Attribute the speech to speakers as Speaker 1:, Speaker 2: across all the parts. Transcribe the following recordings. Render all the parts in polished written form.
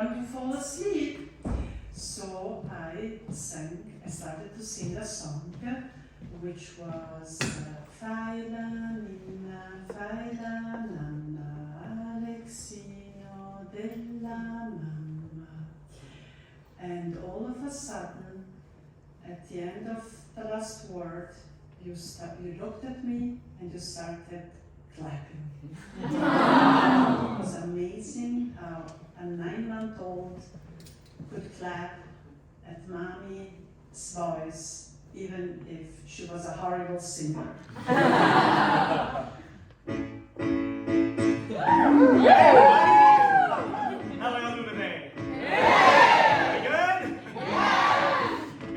Speaker 1: going to fall asleep. So I started to sing a song, which was Faila Nanna Alexino della Mamma. And all of a sudden, at the end of the last word, you looked at me and you started clapping. It was amazing how a 9-month-old could clap at Mommy's voice, even if she was a horrible singer.
Speaker 2: How are you doing today? Very good?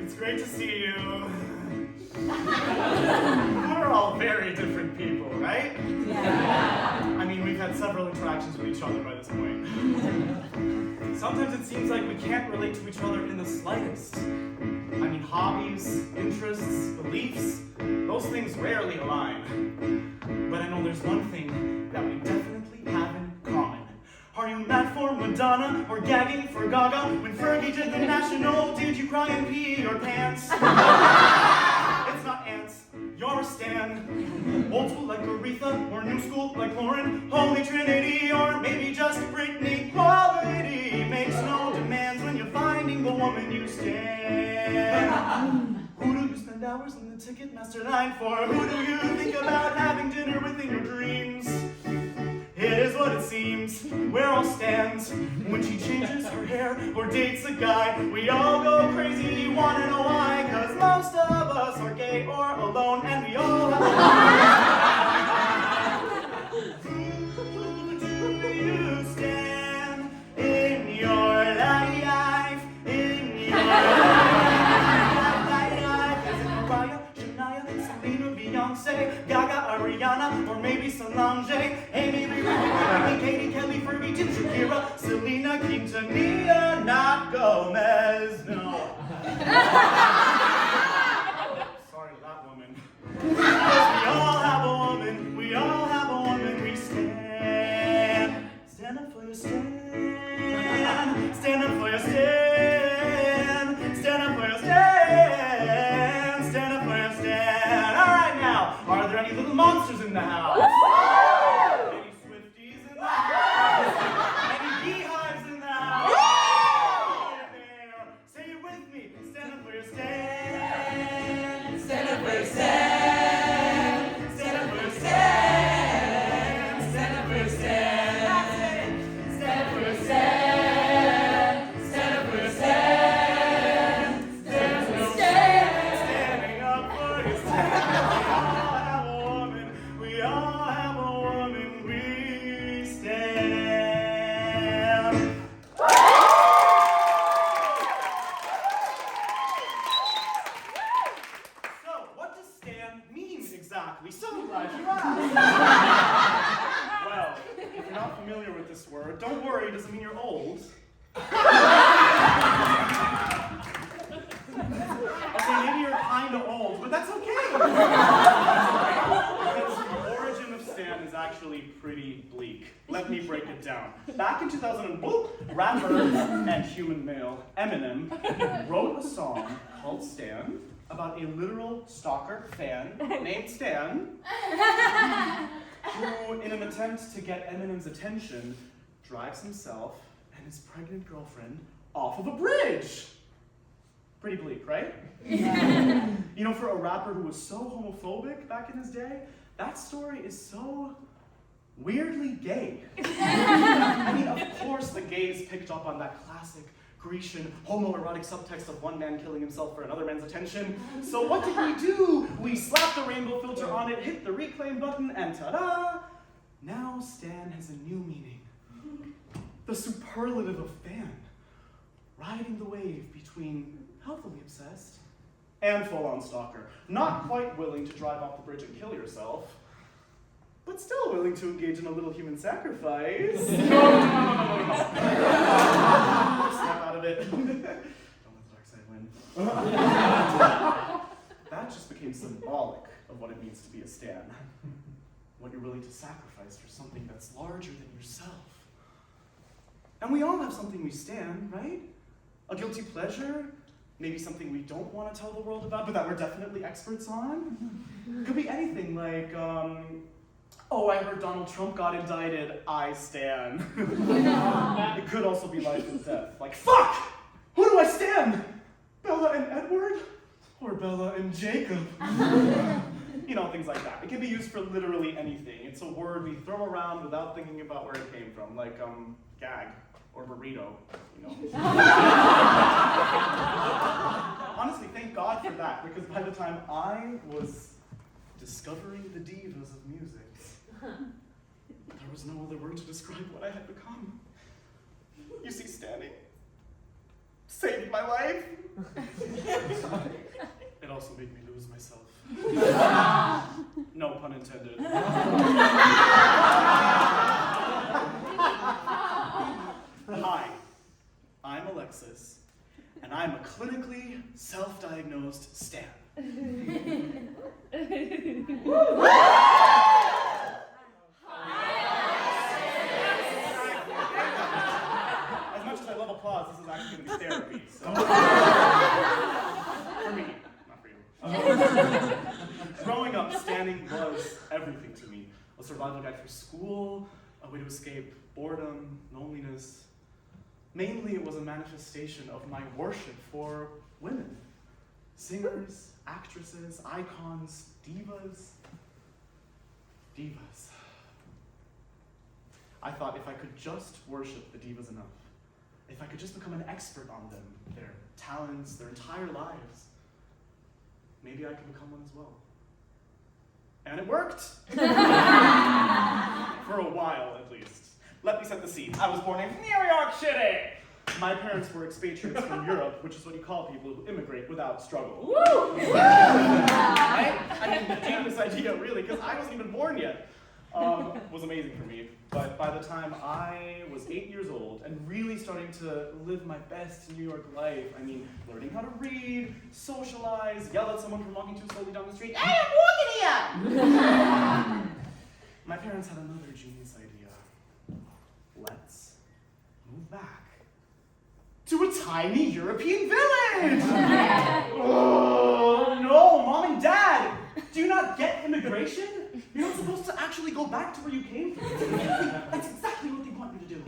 Speaker 2: It's great to see you. We're all very different people, right? I mean, we've had several interactions with each other by this point. Sometimes it seems like we can't relate to each other in the slightest. I mean, hobbies, interests, beliefs, those things rarely align. But I know there's one thing that we definitely have in common. Are you mad for Madonna or gagging for Gaga? When Fergie did the National, did you cry and pee your pants? It's not ants, you're a stan. Old school like Aretha, or new school like Lauren. Holy Trinity, or maybe just Britney. Quality makes no demands when you're finding the woman you stand. Who do you spend hours in the Ticketmaster line for? Who do you think about having dinner with in your dreams? It is what it seems, we're all stands. When she changes her hair or dates a guy, we all go crazy, you wanna know why? Cause most of us are gay or alone, and we all have Who do you stand in your life? In your life? Is it Mariah, Shania, Selena, Beyonce, Gaga, Rihanna, or maybe Solange? Amy, Katie, Kelly, Fergie, Tim, Shakira, Selena, Quintanilla, not Gomez, no. Sorry, that woman. We all have a woman, we all have a woman, we stand. Stand up for your stand. Stand up for your stand. Stand up for your stand. Stand up for your stand. All right, now, are there any little monsters in the house? Don't worry, it doesn't mean you're old. Okay, maybe you're kind of old, but that's okay. Because the origin of Stan is actually pretty bleak. Let me break it down. Back in 2000, rapper and human male Eminem wrote a song called Stan about a literal stalker fan named Stan who, in an attempt to get Eminem's attention, drives himself and his pregnant girlfriend off of a bridge. Pretty bleak, right? You know, for a rapper who was so homophobic back in his day, that story is so weirdly gay. I mean, of course the gays picked up on that classic Grecian homoerotic subtext of one man killing himself for another man's attention. So what did we do? We slapped the rainbow filter on it, hit the reclaim button, and ta-da! Now Stan has a new meaning. The superlative of fan, riding the wave between healthily obsessed and full-on stalker. Not quite willing to drive off the bridge and kill yourself, but still willing to engage in a little human sacrifice. No. Snap out of it. Don't let the dark side win. That just became symbolic of what it means to be a stan. What you're willing to sacrifice for something that's larger than yourself. Now, And we all have something we stan, right? A guilty pleasure, maybe something we don't want to tell the world about, but that we're definitely experts on. Could be anything like, oh, I heard Donald Trump got indicted, I stan. It could also be life and death. Like, fuck! Who do I stan? Bella and Edward? Or Bella and Jacob? You know, things like that. It can be used for literally anything. It's a word we throw around without thinking about where it came from, like, gag, or burrito, you know. Honestly, thank God for that, because by the time I was discovering the divas of music, there was no other word to describe what I had become. You see, standing saved my life. It also made me lose myself. No pun intended. Hi, I'm Alexis, and I'm a clinically self-diagnosed stan. As much as I love applause, this is actually going to be therapy, so. For me, not for you. Growing up, standing was everything to me. A survival guide for school, a way to escape boredom, loneliness. Mainly, it was a manifestation of my worship for women. Singers, actresses, icons, divas. Divas. I thought if I could just worship the divas enough, if I could just become an expert on them, their talents, their entire lives, maybe I could become one as well. And it worked! For a while, at least. Let me set the scene. I was born in New York City! My parents were expatriates from Europe, which is what you call people who immigrate without struggle. Woo! Right? I mean, the genius idea, really, because I wasn't even born yet, was amazing for me. But by the time I was 8 years old and really starting to live my best New York life, I mean, learning how to read, socialize, yell at someone for walking too slowly down the street, "Hey, I'm walking here!" My parents had another genius idea. Let's move back to a tiny European village! Oh, no, Mom and Dad! Do you not get immigration? You're not supposed to actually go back to where you came from. That's exactly what they want you to do.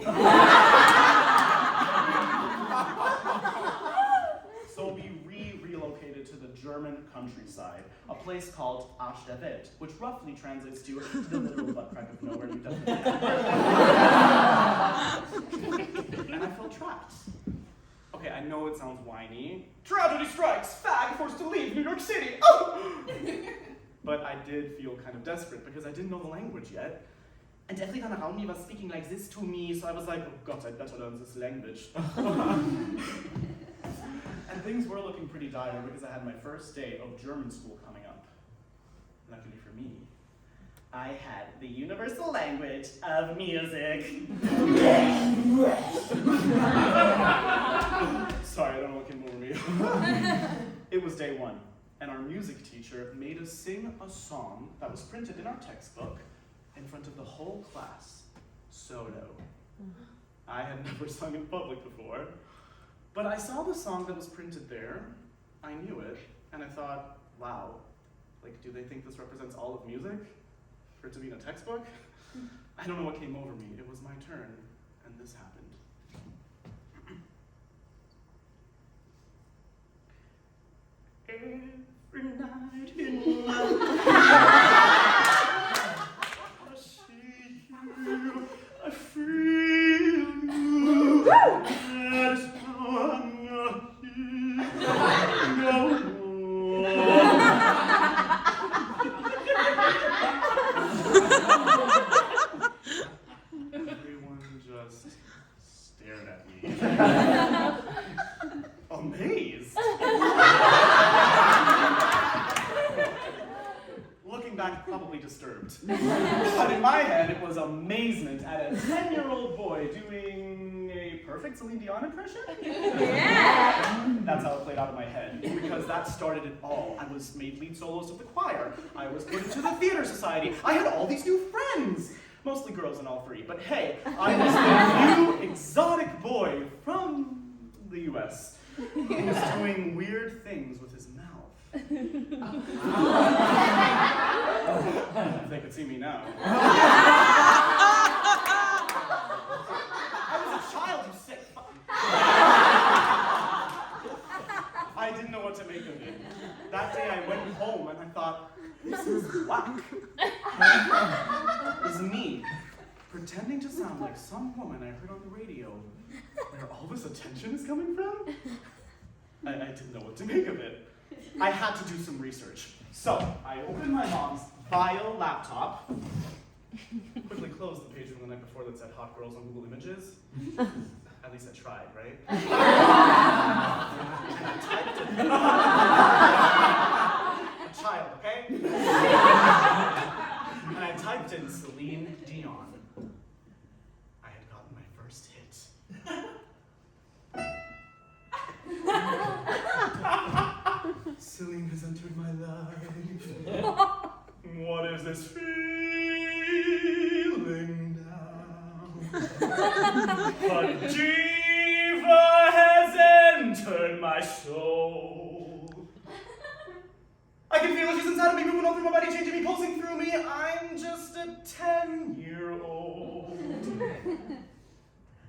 Speaker 2: So we relocated to the German countryside, a place called Arsch der Welt, which roughly translates to the literal butt crack of nowhere. You definitely and I felt trapped. Okay, I know it sounds whiny. Tragedy strikes, fag forced to leave New York City. Oh! But I did feel kind of desperate because I didn't know the language yet. And everyone around me was speaking like this to me, so I was like, oh God, I'd better learn this language. And things were looking pretty dire because I had my first day of German school coming up. Luckily for me, I had the universal language of music. Sorry, I don't know what came over me. It was day one, and our music teacher made us sing a song that was printed in our textbook in front of the whole class, solo. I had never sung in public before, but I saw the song that was printed there, I knew it, and I thought, wow, like, do they think this represents all of music? For it to be in a textbook? I don't know what came over me. It was my turn, and this happened. Every night in love, I see you, I feel you. That's how I'm not here. No Everyone just stared at me. Amazed. Looking back, probably disturbed. But in my head, it was amazement at a 10-year-old boy doing a perfect Celine Dion impression. Yeah! That's how it played out in my head, because that started it all. I was made lead soloist of the choir. I was put into the theater society. I had all these new friends. Mostly girls in all three, but hey, I was the new exotic boy from the US who's doing weird things with his mouth. If they could see me now. I was a child, you sick fuck. I didn't know what to make of it. That day I went home and I thought, this is whack. It's me, pretending to sound like some woman I heard on the radio, where all this attention is coming from? I didn't know what to make of it. I had to do some research. So, I opened my mom's bio laptop, quickly closed the page from the night before that said hot girls on Google Images. At least I tried, right? And I typed it. A child, okay? And I typed in Celine Dion. I had gotten my first hit. Celine has entered my life. What is this feeling now? But diva has entered my soul. I can feel it, she's inside of me, moving all through my body, changing me, pulsing through me. I'm just a 10-year-old.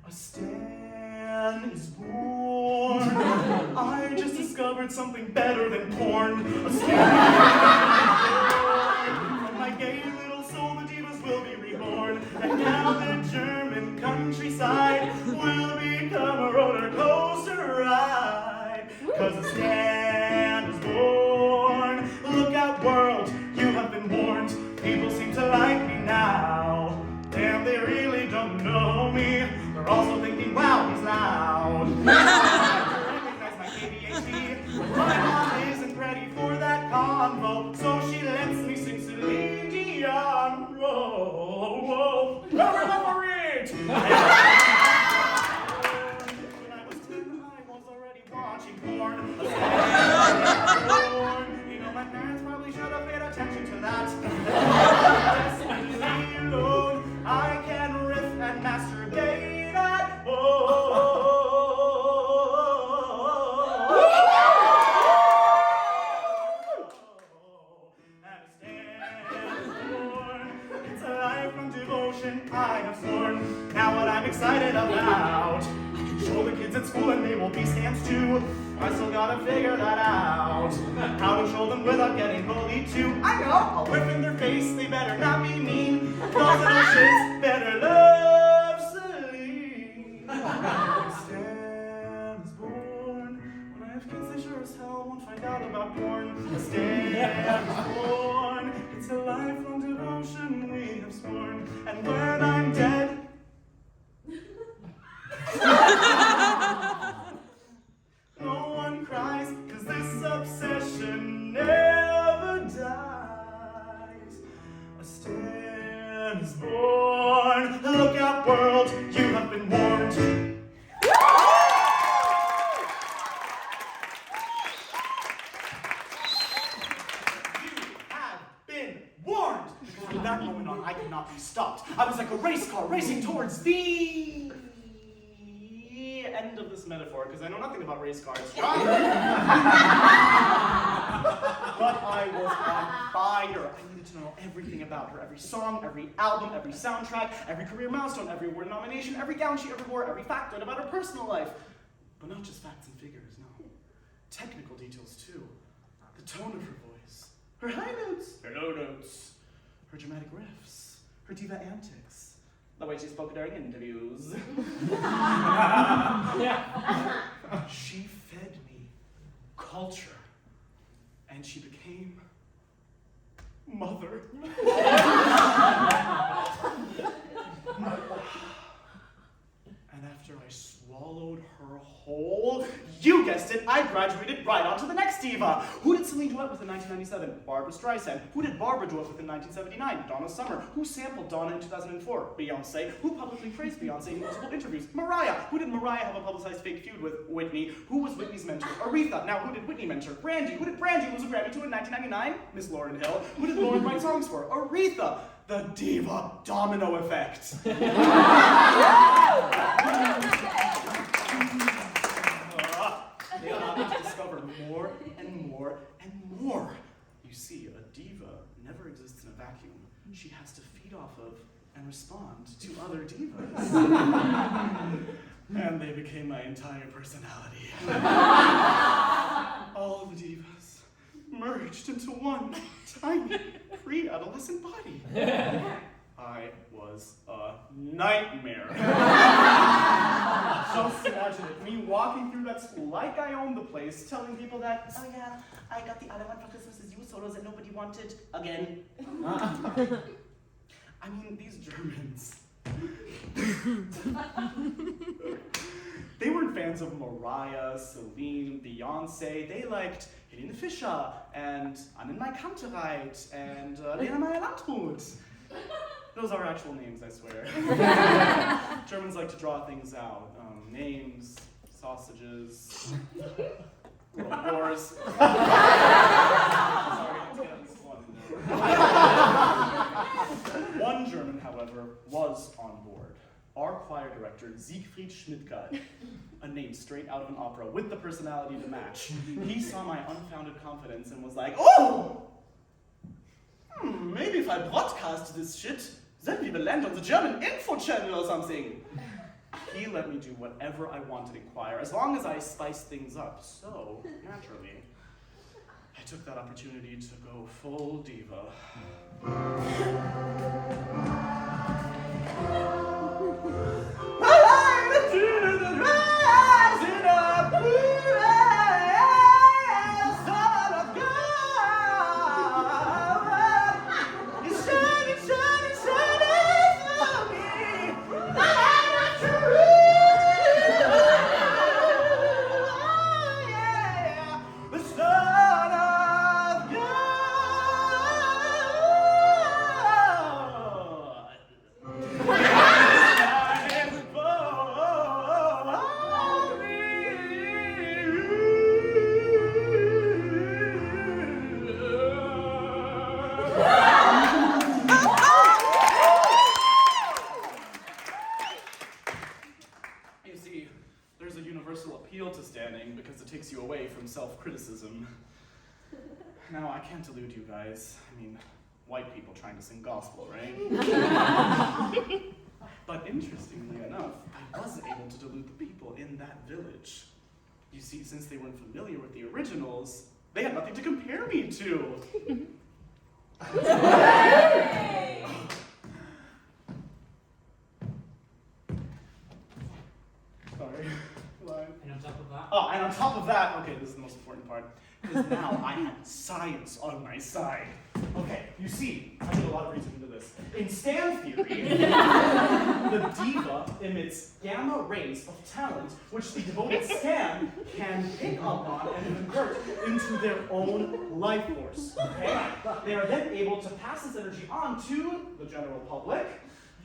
Speaker 2: A Stan is born. I just discovered something better than porn. A Stan is born. From my gay little soul, the divas will be reborn. And now the German countryside will become a roller coaster ride. 'Cause a Stan is born. Look out, world, you have been warned. People seem to like me now. Damn, they really don't know me. They're also thinking, wow, he's loud. I recognize my ADHD, but my mom isn't ready for that convo, so she lets me sing Celine Dion. Whoa, whoa, whoa, When I was 10, I was already watching porn. You know, my parents probably should have paid attention to that. Destiny alone, I can riff and masturbate at home. And stand born. It's a life from devotion I have sworn. Now what I'm excited about, I can show the kids at school and they will be Stans too. I still gotta figure that out. How to show them without getting bullied too. I know, I'll whip in their face, they better not be mean. Those little shits better love Celine. Stan is born. When I have kids, they sure as hell won't find out about porn. Stan is born. It's a lifelong devotion we have sworn. And when I'm dead, no one cries, 'cause this obsession never dies. A Stan is born. Look out, world, you have been warned. You have been warned. Because from that moment on, I could not be stopped. I was like a race car racing towards the end of this metaphor, because I know nothing about race cars. But I was on fire. I needed to know everything about her. Every song, every album, every soundtrack, every career milestone, every award nomination, every gown she ever wore, every factoid about her personal life. But not just facts and figures, no. Technical details too. The tone of her voice. Her high notes. Her low notes. Her dramatic riffs. Her diva antics. The way she spoke during interviews. She fed me culture, and she became mother. And after I swallowed her whole, you guessed it, I graduated right onto the next diva. Who did Celine duet with in 1997? Barbra Streisand. Who did Barbara duet with in 1979? Donna Summer. Who sampled Donna in 2004? Beyonce. Who publicly praised Beyonce in multiple interviews? Mariah. Who did Mariah have a publicized fake feud with? Whitney. Who was Whitney's mentor? Aretha. Now, who did Whitney mentor? Brandy. Who did Brandy lose a Grammy to in 1999? Miss Lauryn Hill. Who did Lauryn write songs for? Aretha. The diva domino effect. other divas. And they became my entire personality. All the divas merged into one tiny pre-adolescent body. I was a nightmare. Just imagine it, me walking through that school like I owned the place, telling people that, oh yeah, I got the All I Want for Christmas is You solos that nobody wanted again. I mean, these Germans. They weren't fans of Mariah, Celine, Beyonce. They liked Helene Fischer and Anne My Kantereit and Lena Meyer Landrut. Those are actual names, I swear. Germans like to draw things out. Names, sausages, world wars. Sorry, let's get at least one. One German, however, was on board. Our choir director, Siegfried Schmidtgard, a name straight out of an opera with the personality to match. He saw my unfounded confidence and was like, oh! Maybe if I broadcast this shit, then we will land on the German info channel or something. He let me do whatever I wanted in choir, as long as I spiced things up. So, naturally, I took that opportunity to go full diva. Self-criticism. Now, I can't delude you guys. I mean, white people trying to sing gospel, right? But interestingly enough, I wasn't able to delude the people in that village. You see, since they weren't familiar with the originals, they had nothing to compare me to. Sorry.
Speaker 3: And on top of that?
Speaker 2: Oh, and on top of that, okay, this is the most important part, because now I had science on my side. Okay, you see, I did a lot of research into this. In stand theory, the diva emits gamma rays of talent, which the devoted stan can pick up on and convert into their own life force. Okay? They are then able to pass this energy on to the general public.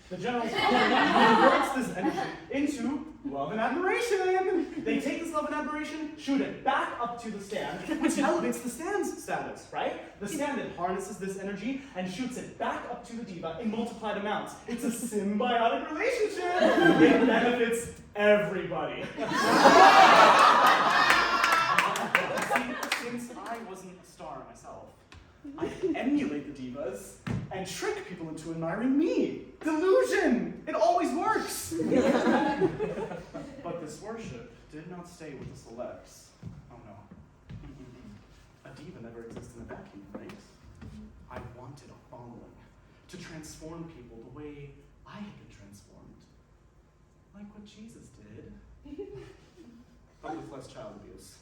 Speaker 2: The general public converts this energy into love and admiration. They take this love and admiration, shoot it back up to the stand, which elevates the stand's status, right? The stand then harnesses this energy and shoots it back up to the diva in multiplied amounts. It's a symbiotic relationship. It benefits everybody. Since I wasn't a star myself, I emulate the divas and trick people into admiring me. Delusion! It always works! But this worship did not stay with the celebs. Oh no. A diva never exists in a vacuum, right? I wanted a following to transform people the way I had been transformed. Like what Jesus did. But with less child abuse.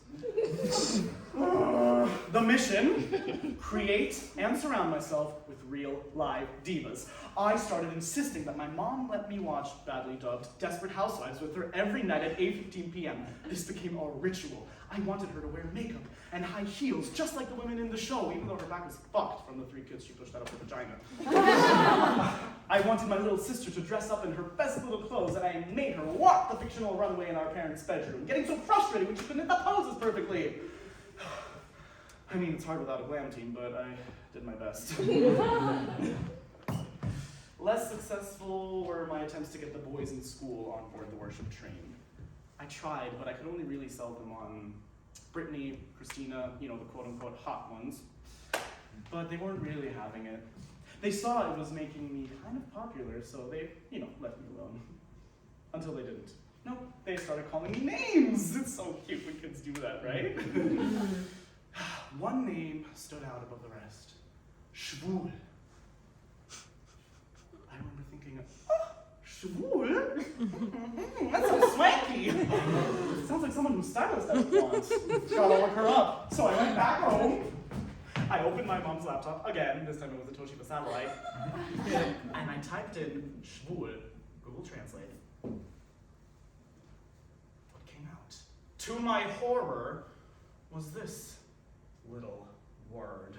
Speaker 2: The mission, create and surround myself with real live divas. I started insisting that my mom let me watch badly dubbed Desperate Housewives with her every night at 8:15 p.m. This became a ritual. I wanted her to wear makeup and high heels, just like the women in the show, even though her back was fucked from the 3 kids she pushed out of her vagina. I wanted my little sister to dress up in her best little clothes, and I made her walk the fictional runway in our parents' bedroom, getting so frustrated when she couldn't hit the poses perfectly. I mean, it's hard without a glam team, but I did my best. Less successful were my attempts to get the boys in school on board the worship train. I tried, but I could only really sell them on Brittany, Christina, you know, the quote-unquote hot ones. But they weren't really having it. They saw it was making me kind of popular, so they, left me alone. Until they didn't. Nope, they started calling me names. It's so cute when kids do that, right? One name stood out above the rest. Schwul. I remember thinking, schwul? That's so swanky. Sounds like someone who's stylist I would want. Gotta look her up. So I went back home. I opened my mom's laptop again. This time it was a Toshiba satellite. And I typed in schwul, Google Translate. What came out? To my horror, was this little word.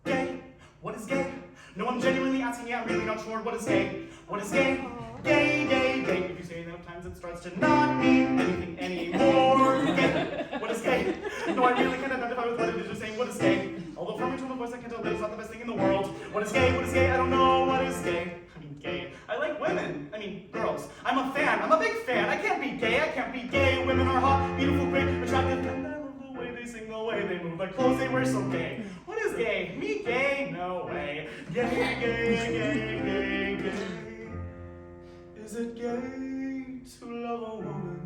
Speaker 2: Gay. What is gay? No, I'm genuinely asking, I'm really not sure what is gay. What is gay? Gay, gay, gay. If you say it enough times, it starts to not mean anything anymore. Gay. What is gay? No, I really can't identify with what it is you're saying. What is gay? Although from your tone of voice, I can tell that it's not the best thing in the world. What is gay? What is gay? I don't know what is gay. I mean, gay. I like women. I mean, girls. I'm a fan. I'm a big fan. I can't be gay. I can't be gay. Women are hot, beautiful, great, attractive, and I love the way they sing, the way they move, their clothes they wear so gay. What is gay? Me gay? No way. Gay, gay, gay, gay, gay. Is it gay to love a woman?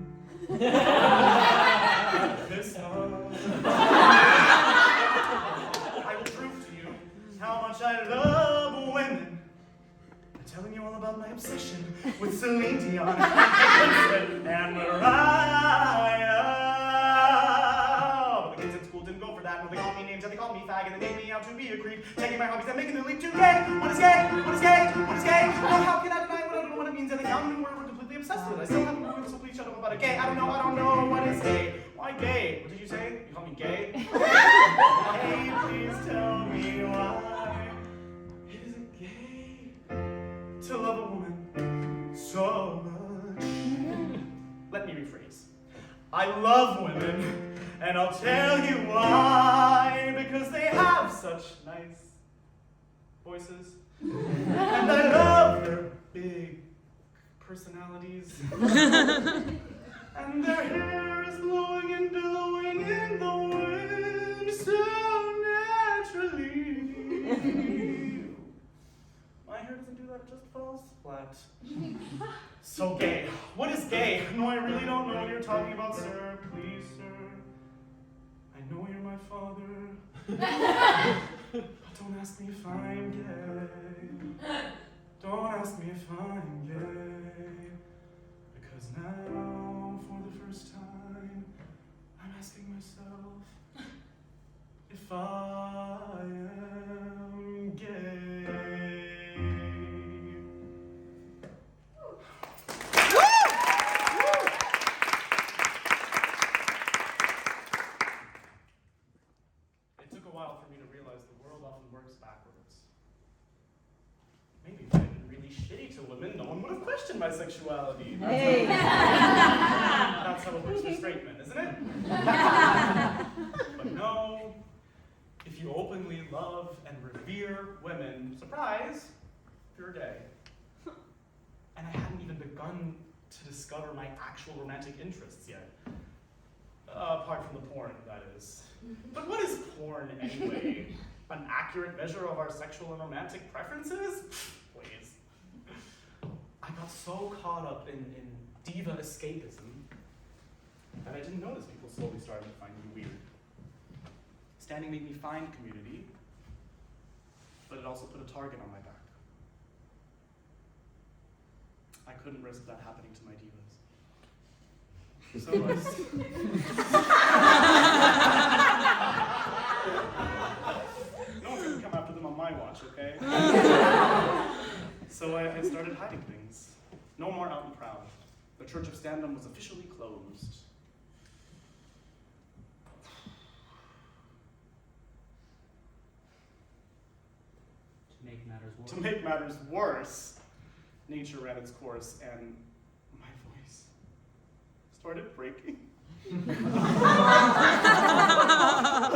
Speaker 2: This hard. I will prove to you how much I love women. I'm telling you all about my obsession with Celine Dion and Mariah. But the kids in school didn't go for that. No, they called me names and they called me fag and they made me out to be a creep. Taking my hobbies and making the leap to gay. What is gay? What is gay? What is gay? No, how can I deny what I don't know what it means? And they found me where we're completely obsessed with it. I still haven't moved, so please shut up about it. Gay. I don't know what is gay. Why gay? What did you say? You call me gay? Hey, please tell me why. Is it gay to love a woman so much? Let me rephrase. I love women, and I'll tell you why. Because they have such nice voices. And I love their big personalities. And their hair is blowing and billowing in the wind so naturally. My hair doesn't do that, it just falls flat. So gay. What is gay? No, I really don't know what you're talking about, sir. Please, sir. I know you're my father. But don't ask me if I'm gay. Don't ask me if I'm gay. Because now, for the first time, I'm asking myself if I am gay. It took a while for me to realize the world often works backwards. Maybe if I'd been really shitty to women, no one would have questioned my sexuality.
Speaker 4: Hey.
Speaker 2: That's how it works for straight men, isn't it? But no, if you openly love and revere women, surprise, you're gay. And I hadn't even begun to discover my actual romantic interests yet. Apart from the porn, that is. But what is porn anyway? An accurate measure of our sexual and romantic preferences? Please. I got so caught up in diva escapism that I didn't notice people slowly starting to find me weird. Standing made me find community, but it also put a target on my back. I couldn't risk that happening to my divas. So no one's gonna come after them on my watch, okay? So I started hiding things. No more out and proud. The Church of Stand-Up was officially closed. To make matters worse, nature ran its course and my voice started breaking. The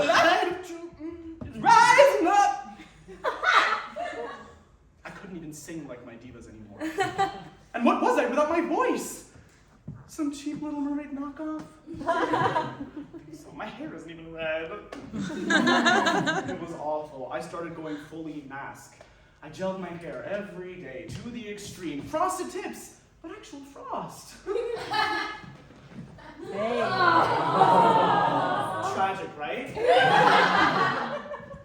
Speaker 2: light of truth is rising up. I couldn't even sing like my divas anymore. And what was I without my voice? Some cheap Little Mermaid knockoff? So my hair isn't even red. It was awful. I started going fully mask. I gelled my hair every day to the extreme. Frosted tips, but actual frost.
Speaker 4: Hey.
Speaker 2: Tragic, right?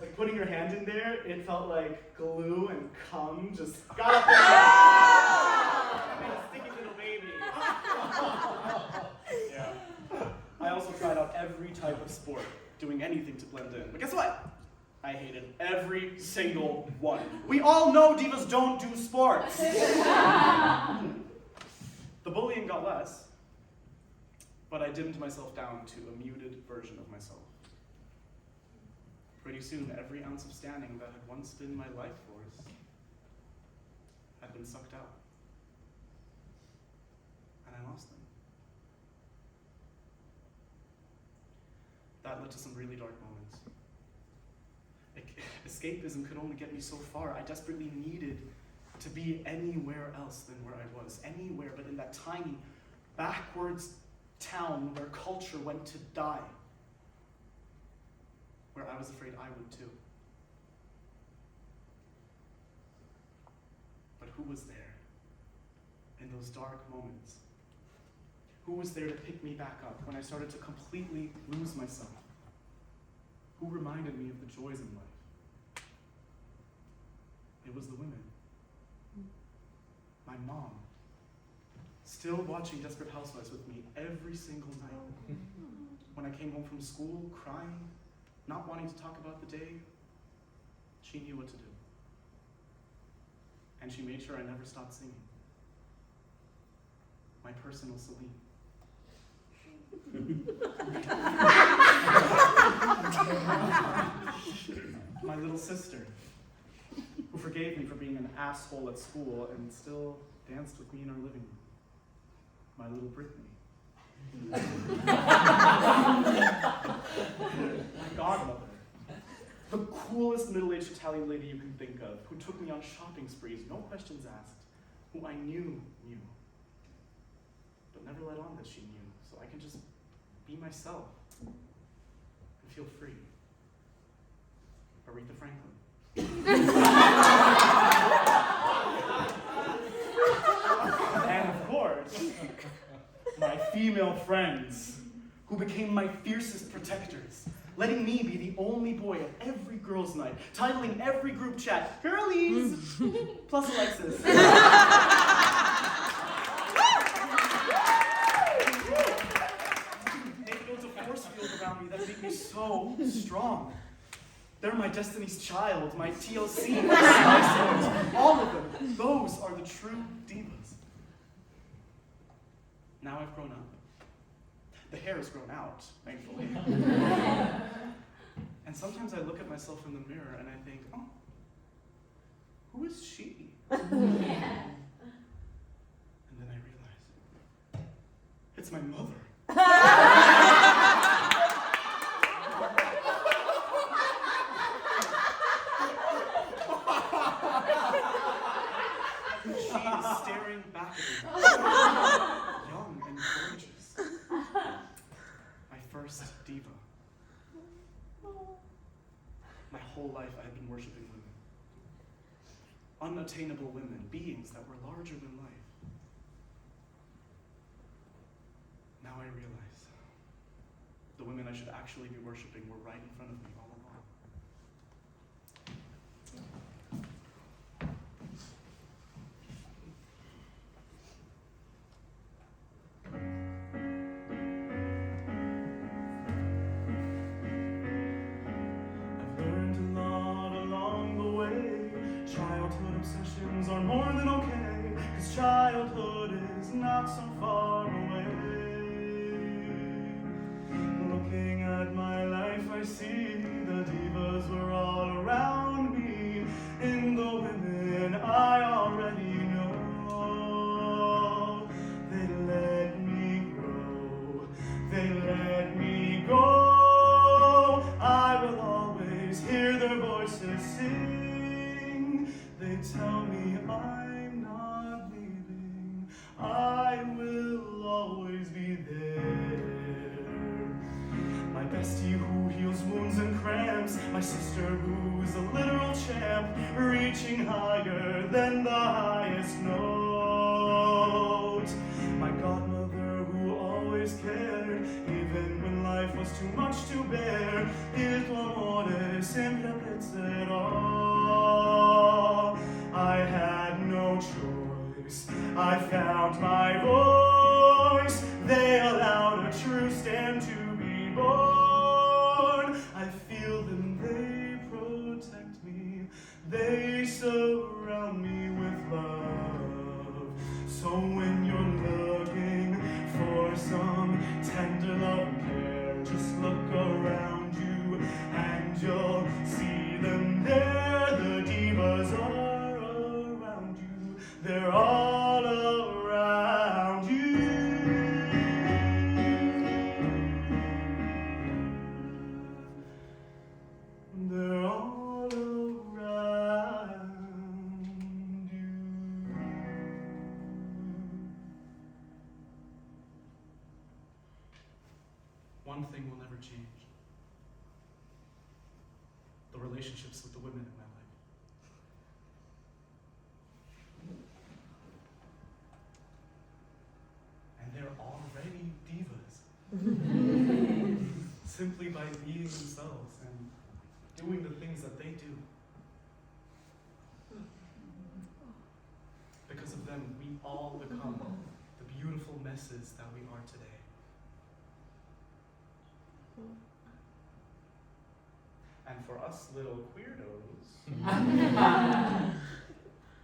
Speaker 2: Like putting your hand in there, it felt like glue and cum just got up there. And a sticky little baby. Yeah. I also tried out every type of sport, doing anything to blend in. But guess what? I hated every single one. We all know divas don't do sports. The bullying got less, but I dimmed myself down to a muted version of myself. Pretty soon, every ounce of standing that had once been my life force had been sucked out. And I lost them. That led to some really dark moments. Escapism could only get me so far. I desperately needed to be anywhere else than where I was. Anywhere but in that tiny, backwards town where culture went to die. Where I was afraid I would too. But who was there in those dark moments? Who was there to pick me back up when I started to completely lose myself? Who reminded me of the joys in life? It was the women. My mom, still watching Desperate Housewives with me every single night. When I came home from school, crying, not wanting to talk about the day, she knew what to do. And she made sure I never stopped singing. My personal Celine. My little sister, who forgave me for being an asshole at school and still danced with me in our living room. My little Brittany. My godmother, the coolest middle-aged Italian lady you can think of, who took me on shopping sprees, no questions asked, who I knew, but never let on that she knew, so I can just be myself and feel free. Aretha Franklin. And of course, my female friends, who became my fiercest protectors, letting me be the only boy at every girls' night, titling every group chat, "Girlies," plus Alexis. They built a force field around me that made me so strong. They're my Destiny's Child, my TLC, my Spice Girls, all of them. Those are the true divas. Now I've grown up. The hair has grown out, thankfully. And sometimes I look at myself in the mirror and I think, oh, who is she? And then I realize, it's my mother. She is staring back at me, young and gorgeous. My first diva. My whole life I had been worshiping women. Unattainable women, beings that were larger than life. Now I realize the women I should actually be worshiping were right in front of me all along. Obsessions are more than okay, 'cause childhood is not so far away. Looking at my life, I see the divas were all around me, in the women I already know. They let me grow, they let me go. I will always hear their voices sing. They tell me I'm not leaving, I will always My sister who's a literal champ, reaching higher than the highest note. My godmother who always cared, even when life was too much to bear. Il tuo amore sempre apprezzerò. I had no choice, I found my voice. They allowed a true stand to be born. I feel them, they protect me. They surround me with love. So when you're looking for some tender love and care, just look around you and you'll see them there. The divas are around you. They're all around you. They're all around you. One thing will never change. The relationships with the women in my life. And they're already divas. Simply by being themselves and doing the things that they do. Because of them, we all become the beautiful messes that we are today. And for us little queerdos,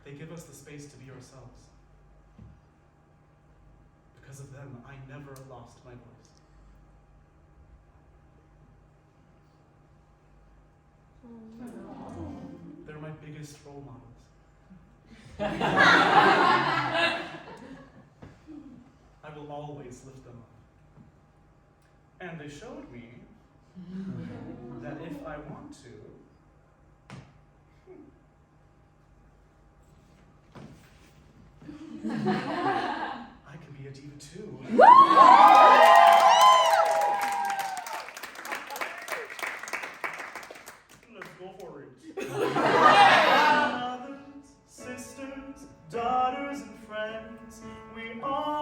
Speaker 2: they give us the space to be ourselves. Because of them, I never lost my voice. They're my biggest role models. I will always lift them up. And they showed me that if I want to, I can be a diva too. Let's go for it. Mothers, sisters, daughters, and friends, we all